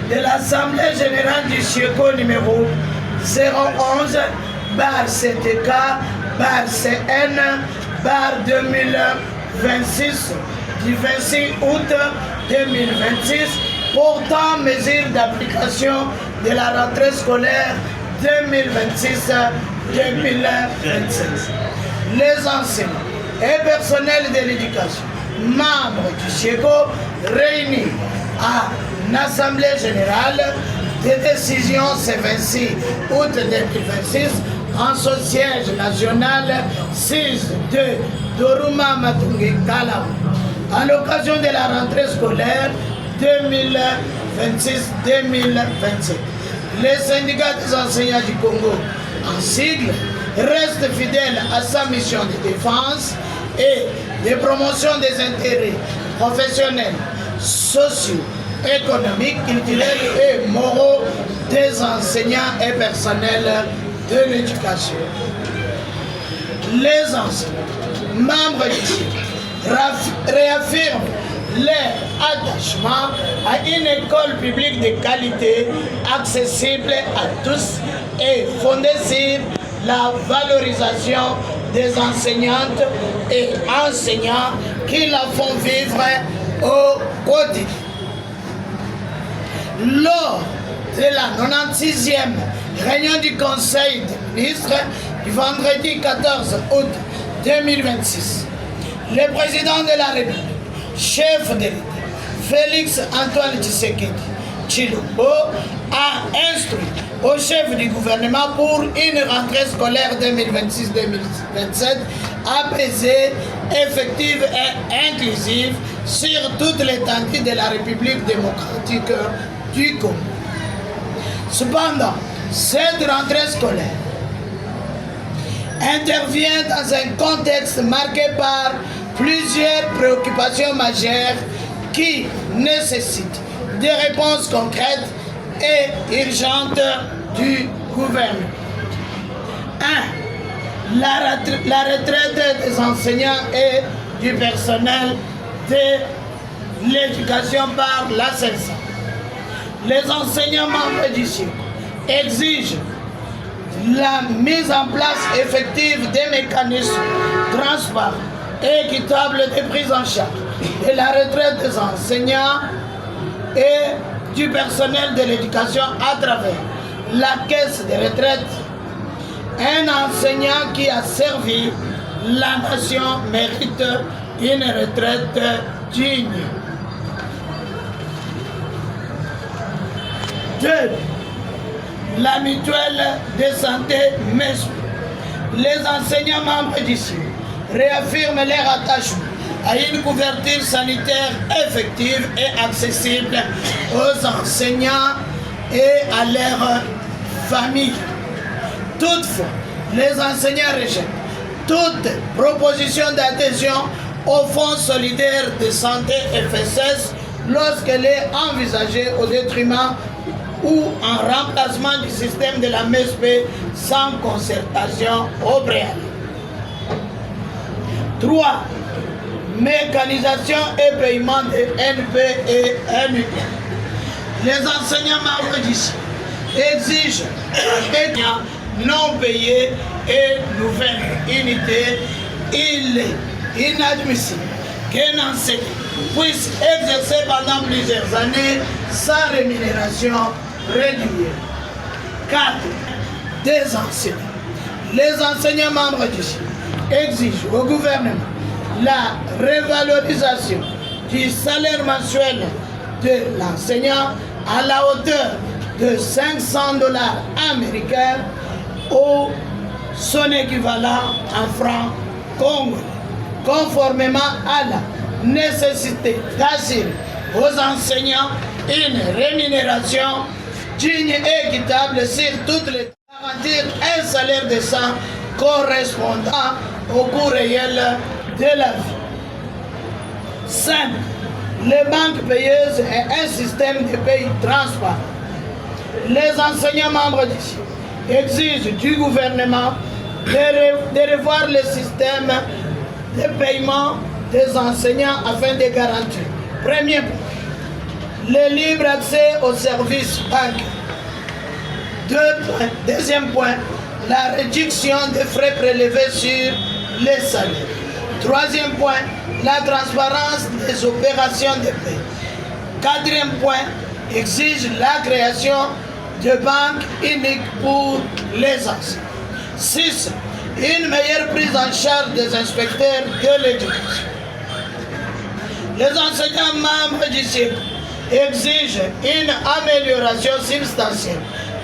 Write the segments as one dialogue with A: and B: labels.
A: De l'Assemblée générale du Chieko numéro 011 bar CTK bar CN bar 2026 du 26 août 2026 portant mesure d'application de la rentrée scolaire 2026-2027. Les enseignants et personnels de l'éducation, membres du Chieko réunis à l'Assemblée générale des décisions ce 26 août 2026 en son siège national 6 de Doruma Matungi Kalam à l'occasion de la rentrée scolaire 2026-2027. Les syndicats des enseignants du Congo, en sigle, restent fidèles à sa mission de défense et de promotion des intérêts professionnels, sociaux, économiques, culturels et moraux des enseignants et personnels de l'éducation. Les enseignants, membres du CIE, réaffirment leur attachement à une école publique de qualité, accessible à tous et fondée sur la valorisation des enseignantes et enseignants qui la font vivre au quotidien. Lors de la 96e réunion du Conseil des ministres du vendredi 14 août 2026, le président de la République, chef de l'État, Félix Antoine Tshisekedi Tshilombo, a instruit au chef du gouvernement pour une rentrée scolaire 2026-2027 apaisée, effective et inclusive sur toute l'étendue de la République démocratique du Congo. Cependant, cette rentrée scolaire intervient dans un contexte marqué par plusieurs préoccupations majeures qui nécessitent des réponses concrètes et urgentes du gouvernement. 1. La retraite des enseignants et du personnel de l'éducation par la CELSA. Les enseignants membres du CIE exigent la mise en place effective des mécanismes transparents et équitables de prise en charge de la retraite des enseignants et du personnel de l'éducation à travers la caisse de retraite. Un enseignant qui a servi la nation mérite une retraite digne. 2. La mutuelle de santé MESP. Les enseignants membres du CIE réaffirment leur attachement à une couverture sanitaire effective et accessible aux enseignants et à leurs familles. Toutefois, les enseignants rejettent toute proposition d'adhésion au Fonds solidaire de santé FSS lorsqu'elle est envisagée au détriment ou en remplacement du système de la MESP sans concertation au préalable. 3. Mécanisation et paiement de NP et NUP. Les enseignants membres d'ici exige un non payé et nouvelle unité. Il est inadmissible qu'un enseignant puisse exercer pendant plusieurs années sans rémunération régulière. 4. Des enseignants. Les enseignants membres du CIE exigent au gouvernement la révalorisation du salaire mensuel de l'enseignant à la hauteur de $500 américains ou son équivalent en francs congolais, conformément à la nécessité d'assurer aux enseignants une rémunération digne et équitable sur toutes les garantir un salaire décent correspondant au coût réel de la vie. 5. Les banques payeuses et un système de paye transparent. Les enseignants membres d'ici exigent du gouvernement de revoir le système de paiement des enseignants afin de garantir, premier point, le libre accès aux services bancaires. Deuxième point, la réduction des frais prélevés sur les salaires. Troisième point, la transparence des opérations de paie. Quatrième point, exige la création de banques uniques pour les enseignants. 6. Une meilleure prise en charge des inspecteurs de l'éducation. Les enseignants membres du CIE exigent une amélioration substantielle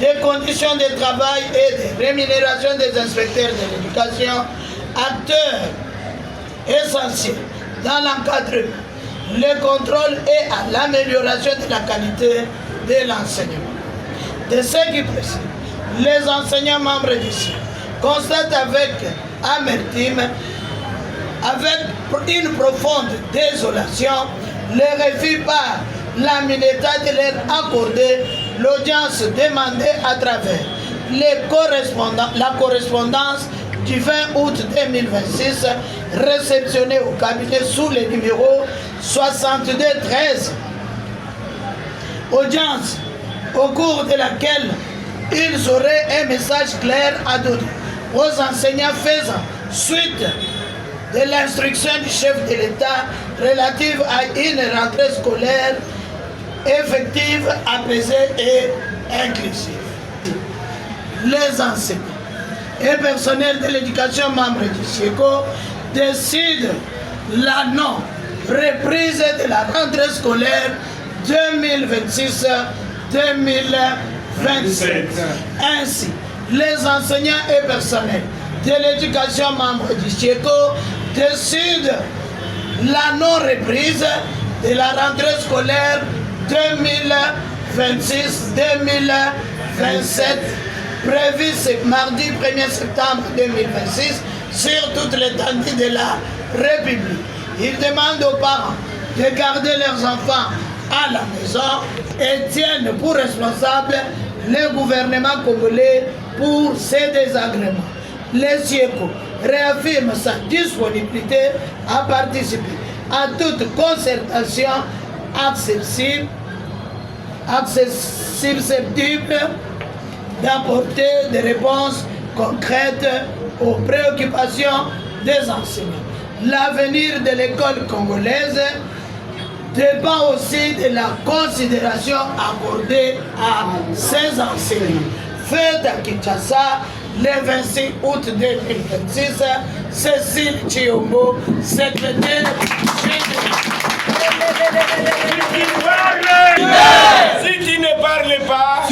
A: des conditions de travail et de rémunération des inspecteurs de l'éducation, acteurs essentiels dans l'encadrement, le contrôle et à l'amélioration de la qualité de l'enseignement. De ce qui précède, les enseignants membres du CIE constatent avec amertume, avec une profonde désolation, le refus par la MINETA de leur accorder l'audience demandée à travers la correspondance du 20 août 2026 réceptionnée au cabinet sous le numéro 6213. Audience au cours de laquelle ils auraient un message clair à donner aux enseignants faisant suite de l'instruction du chef de l'État relative à une rentrée scolaire effective, apaisée et inclusive. Les enseignants et personnels de l'éducation membres du CIECO décident la non-reprise de la rentrée scolaire 2026-2027. Ainsi, les enseignants et personnels de l'éducation membres du CIECO décident la non-reprise de la rentrée scolaire 2026-2027 prévue ce mardi 1er septembre 2026 sur toute l'étendue de la République. Ils demandent aux parents de garder leurs enfants à la maison et tiennent pour responsable le gouvernement congolais pour ces désagréments. Le CIECO réaffirme sa disponibilité à participer à toute concertation susceptible d'apporter des réponses concrètes aux préoccupations des enseignants. L'avenir de l'école congolaise dépend aussi de la considération accordée à ces enseignants. Fait à Kinshasa le 26 août 2026, Cécile Chiombo, secrétaire générale.
B: Si tu ne parles pas,